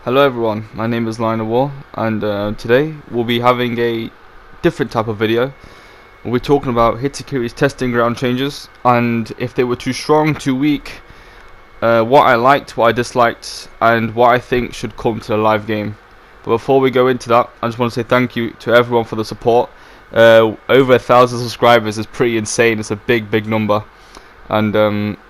Hello everyone, my name is Lion of War, and today we'll be having a different type of video. We'll be talking about Hitokiri's testing ground changes, and if they were too strong, too weak, what I liked, what I disliked, and what I think should come to the live game. But before we go into that, I just want to say thank you to everyone for the support. Over 1,000 subscribers is pretty insane. It's a big number, and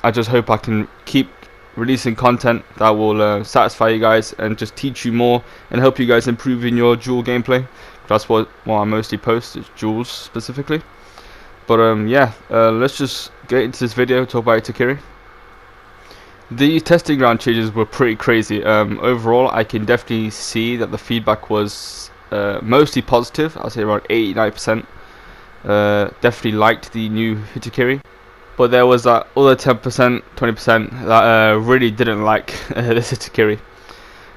I just hope I can keep releasing content that will satisfy you guys and just teach you more and help you guys improve in your duel gameplay. That's what I mostly post, is duels specifically. But yeah, let's just get into this video, talk about Hitokiri. The testing ground changes were pretty crazy. Overall, I can definitely see that the feedback was mostly positive. I'll say around 89%. Definitely liked the new Hitokiri. But there was that other 10%, 20% that really didn't like this Hitokiri.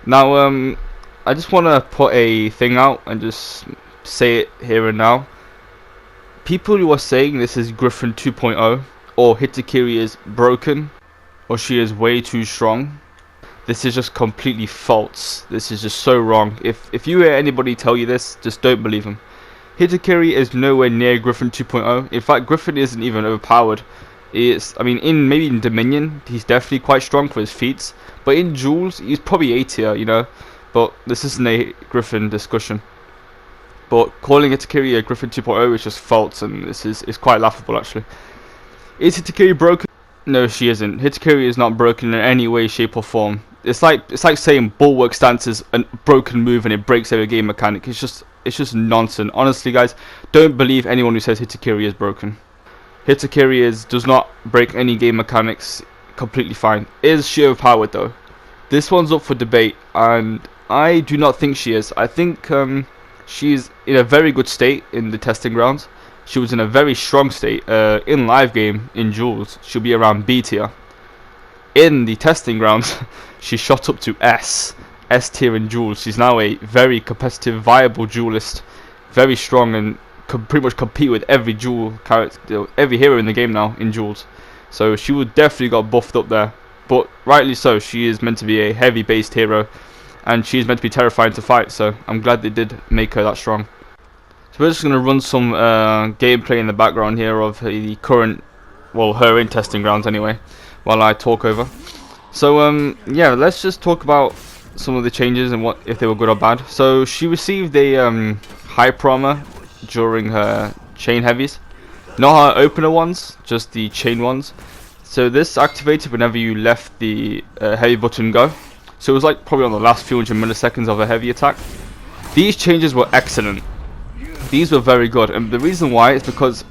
Now, I just want to put a thing out and just say it here and now. People who are saying this is Griffin 2.0, or Hitokiri is broken, or she is way too strong, this is just completely false. This is just so wrong. If you hear anybody tell you this, just don't believe them. Hitokiri is nowhere near Griffin 2.0. In fact, Griffin isn't even overpowered. Maybe in Dominion, he's definitely quite strong for his feats, but in duels, he's probably A tier, you know. But this isn't a Griffin discussion. But calling Hitokiri a Griffin 2.0 is just false, and this is quite laughable actually. Is Hitokiri broken? No, she isn't. Hitokiri is not broken in any way, shape, or form. It's like saying bulwark stance is a broken move and it breaks every game mechanic. It's just nonsense. Honestly, guys, don't believe anyone who says Hitokiri is broken. Hitokiri does not break any game mechanics, completely fine. Is she overpowered though? This one's up for debate, and I do not think she is. I think she's in a very good state in the testing grounds. She was in a very strong state in live game, in duels. She'll be around B tier. In the testing grounds, she shot up to S tier in duels. She's now a very competitive, viable duelist, very strong, and could pretty much compete with every duel character, every hero in the game now in duels. So she would definitely got buffed up there, but rightly so. She is meant to be a heavy based hero, and she is meant to be terrifying to fight. So I'm glad they did make her that strong. So we're just gonna run some gameplay in the background here of the current, well, her in testing grounds anyway, while I talk over. So yeah, let's just talk about some of the changes and what if they were good or bad. So she received a hyper armor during her chain heavies, not her opener ones, just the chain ones. So this activated whenever you left the heavy button go, so it was like probably on the last few hundred milliseconds of a heavy attack. These changes were excellent. These were very good, and the reason why is because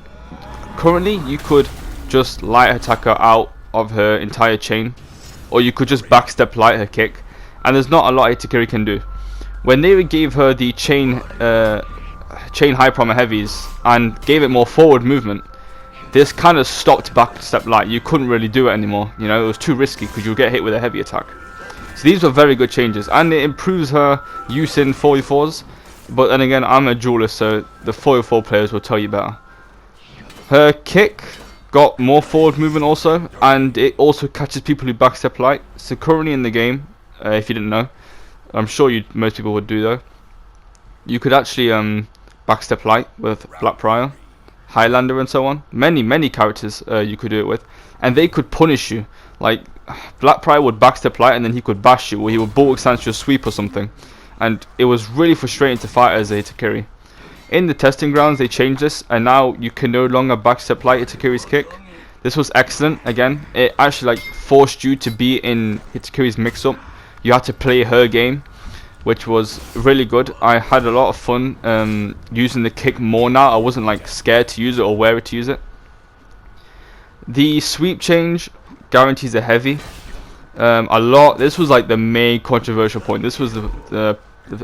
currently you could just light attacker out of her entire chain, or you could just backstep light her kick, and there's not a lot Hitokiri can do. When they gave her the chain hyper armor heavies and gave it more forward movement, this kind of stopped backstep light. You couldn't really do it anymore, you know. It was too risky because you'll get hit with a heavy attack. So these were very good changes, and it improves her use in 4v4s. But then again, I'm a duelist, so the 4v4 players will tell you better. Her kick got more forward movement also, and it also catches people who backstep light. So currently in the game, if you didn't know, I'm sure most people would do though, you could actually backstep light with Black Prior, Highlander, and so on. Many characters you could do it with, and they could punish you. Like Black Prior would backstep light, and then he could bash you, or he would bulwark stance your sweep or something, and it was really frustrating to fight as a Hitokiri. In the testing grounds, they changed this, and now you can no longer backstep light Hitokiri's kick. This was excellent. Again, it actually forced you to be in Hitokiri's mix-up. You had to play her game, which was really good. I had a lot of fun using the kick more now. I wasn't scared to use it or wary to use it. The sweep change guarantees a heavy. This was the main controversial point. This was the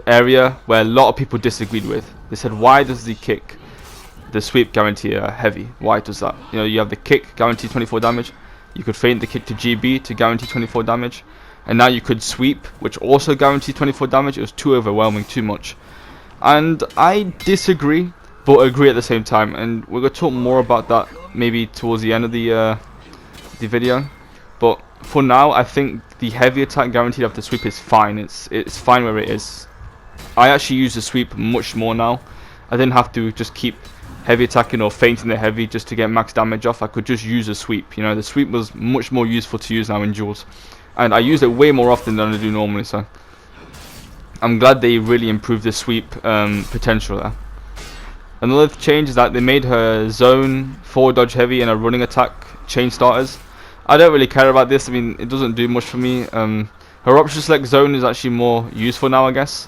area where a lot of people disagreed with. They said, why does the sweep guarantee a heavy? Why does that? You know, you have the kick guarantee 24 damage. You could feint the kick to GB to guarantee 24 damage. And now you could sweep, which also guarantees 24 damage. It was too overwhelming, too much. And I disagree, but agree at the same time. And we're going to talk more about that maybe towards the end of the video. But for now, I think the heavy attack guaranteed after sweep is fine. It's fine where it is. I actually use the sweep much more now. I didn't have to just keep heavy attacking or feinting the heavy just to get max damage off. I could just use a sweep. You know, the sweep was much more useful to use now in duels, and I use it way more often than I do normally. So I'm glad they really improved the sweep potential there. Another change is that they made her zone, forward dodge heavy, and a running attack chain starters. I don't really care about this. I mean, it doesn't do much for me. Her option select zone is actually more useful now, I guess,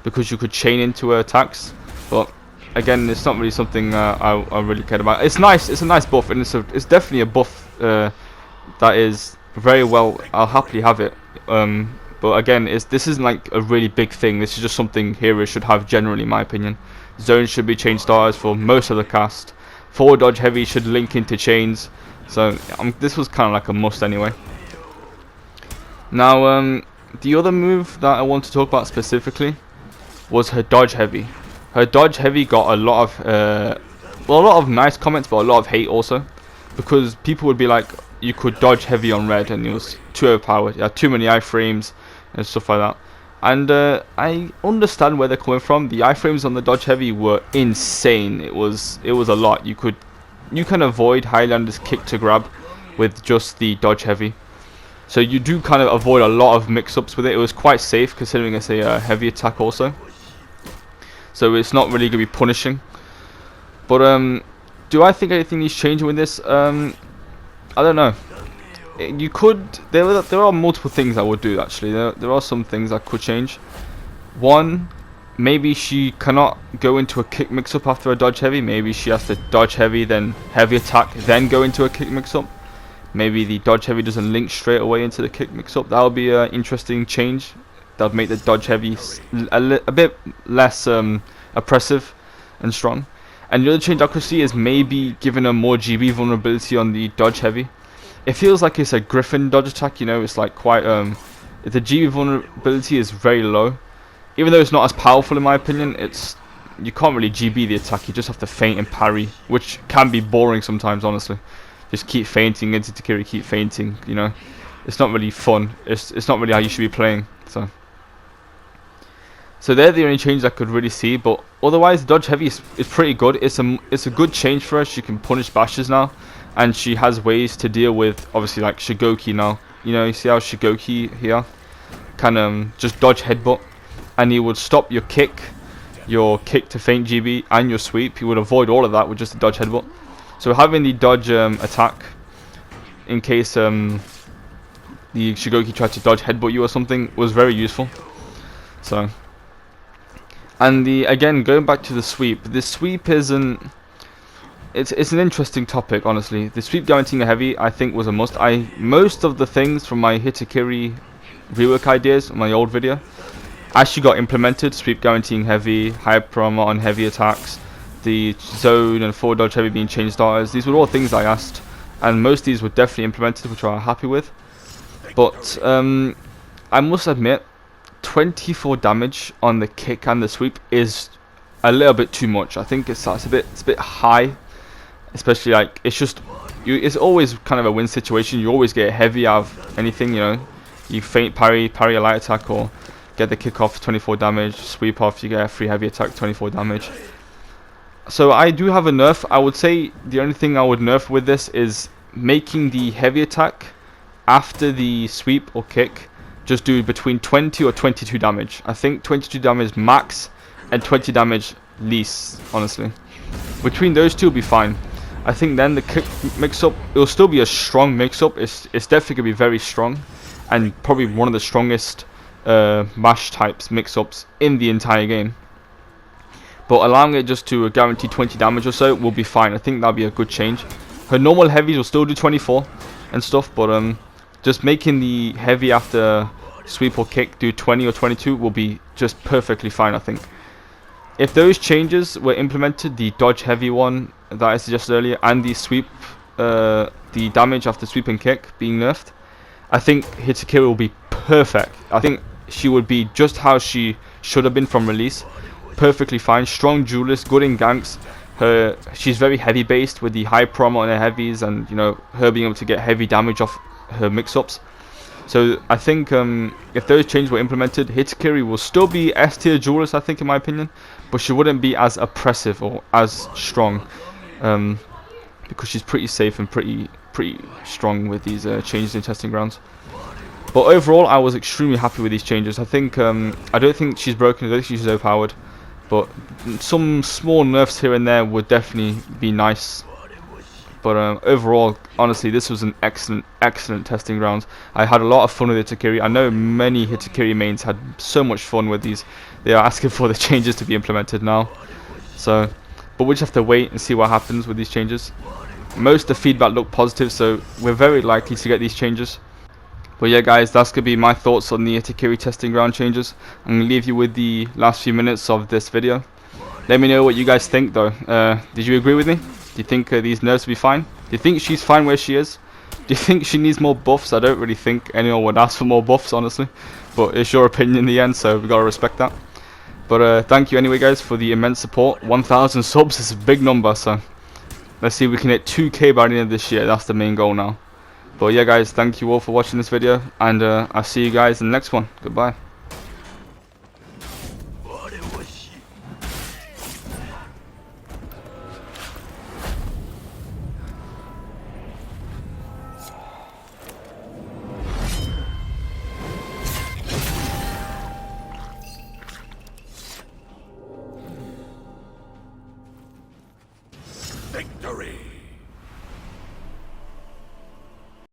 because you could chain into her attacks. But again, it's not really something I really cared about. It's nice. It's a nice buff, and it's definitely a buff that is very well. I'll happily have it. But again, this isn't like a really big thing. This is just something heroes should have generally, in my opinion. Zones should be chain starters for most of the cast. Forward dodge heavy should link into chains. So this was kind of like a must anyway. Now, the other move that I want to talk about specifically was her dodge heavy. Her dodge heavy got a lot of nice comments, but a lot of hate also, because people would be like, you could dodge heavy on red and it was too overpowered. You had too many iframes and stuff like that. And I understand where they're coming from. The iframes on the dodge heavy were insane. It was a lot. You can avoid Highlander's kick to grab with just the dodge heavy. So you do kind of avoid a lot of mix-ups with it. It was quite safe considering it's a heavy attack also. So it's not really going to be punishing. But do I think anything needs changing with this? I don't know. You could. There are multiple things I would do actually. There are some things I could change. One, maybe she cannot go into a kick mix-up after a dodge heavy. Maybe she has to dodge heavy, then heavy attack, then go into a kick mix-up. Maybe the dodge heavy doesn't link straight away into the kick mix-up. That would be an interesting change. That would make the dodge heavy a bit less oppressive and strong. And the other change I could see is maybe giving her more GB vulnerability on the dodge heavy. It feels like it's a Griffin dodge attack, you know. It's like quite the GB vulnerability is very low. Even though it's not as powerful in my opinion, you can't really GB the attack. You just have to feint and parry, which can be boring sometimes, honestly. Just keep feinting into Hitokiri, keep feinting, you know. It's not really fun. It's not really how you should be playing. So they're the only changes I could really see. But otherwise, dodge heavy is pretty good. It's a good change for her. She can punish bashes now, and she has ways to deal with obviously like Shigoki now. You know, you see how Shigoki here can just dodge headbutt, and he would stop your kick to feint GB, and your sweep. He would avoid all of that with just a dodge headbutt. So having the dodge attack in case the Shigoki tried to dodge headbutt you or something was very useful. So, and again going back to the sweep. The sweep isn't. It's an interesting topic, honestly. The sweep guaranteeing a heavy I think was a must. Most of the things from my Hitokiri rework ideas on my old video actually got implemented. Sweep guaranteeing heavy, hyper armor on heavy attacks, the zone and forward dodge heavy being chain starters. These were all things I asked, and most of these were definitely implemented, which I'm happy with. But I must admit, 24 damage on the kick and the sweep is a little bit too much. I think it's a bit high, especially like it's always kind of a win situation. You always get heavy out of anything, you know. You feint, parry a light attack, or get the kick off, 24 damage, sweep off, you get a free heavy attack, 24 damage. So I do have a nerf. I would say the only thing I would nerf with this is making the heavy attack after the sweep or kick just do between 20 or 22 damage. I think 22 damage max and 20 damage least, honestly. Between those two will be fine. I think then the kick mix-up, it will still be a strong mix-up. It's definitely going to be very strong, and probably one of the strongest mash types mix-ups in the entire game. But allowing it just to guarantee 20 damage or so will be fine. I think that'll be a good change. Her normal heavies will still do 24 and stuff, but just making the heavy after sweep or kick do 20 or 22 will be just perfectly fine, I think. If those changes were implemented, the dodge heavy one that I suggested earlier, and the sweep, the damage after sweep and kick being nerfed, I think Hitokiri will be perfect. I think she would be just how she should have been from release. Perfectly fine, strong duelist, good in ganks. She's very heavy based with the high promo on her heavies, and you know, her being able to get heavy damage off her mix-ups. So I think if those changes were implemented, Hitokiri will still be S tier duelist, I think, in my opinion, but she wouldn't be as oppressive or as strong, because she's pretty safe and pretty strong with these changes in testing grounds. But overall, I was extremely happy with these changes. I think I don't think she's broken. I don't think she's overpowered, but some small nerfs here and there would definitely be nice. But overall, honestly, this was an excellent testing ground. I had a lot of fun with Hitokiri. I know many Hitokiri mains had so much fun with these. They are asking for the changes to be implemented now. So, but we'll just have to wait and see what happens with these changes. Most of the feedback looked positive, so we're very likely to get these changes. But yeah, guys, that's going to be my thoughts on the Hitokiri testing ground changes. I'm going to leave you with the last few minutes of this video. Let me know what you guys think, though. Did you agree with me? Do you think these nerfs will be fine? Do you think she's fine where she is? Do you think she needs more buffs? I don't really think anyone would ask for more buffs, honestly. But it's your opinion in the end, so we've got to respect that. But thank you anyway, guys, for the immense support. 1,000 subs is a big number, so let's see if we can hit 2K by the end of this year. That's the main goal now. But yeah, guys, thank you all for watching this video, and I'll see you guys in the next one. Goodbye.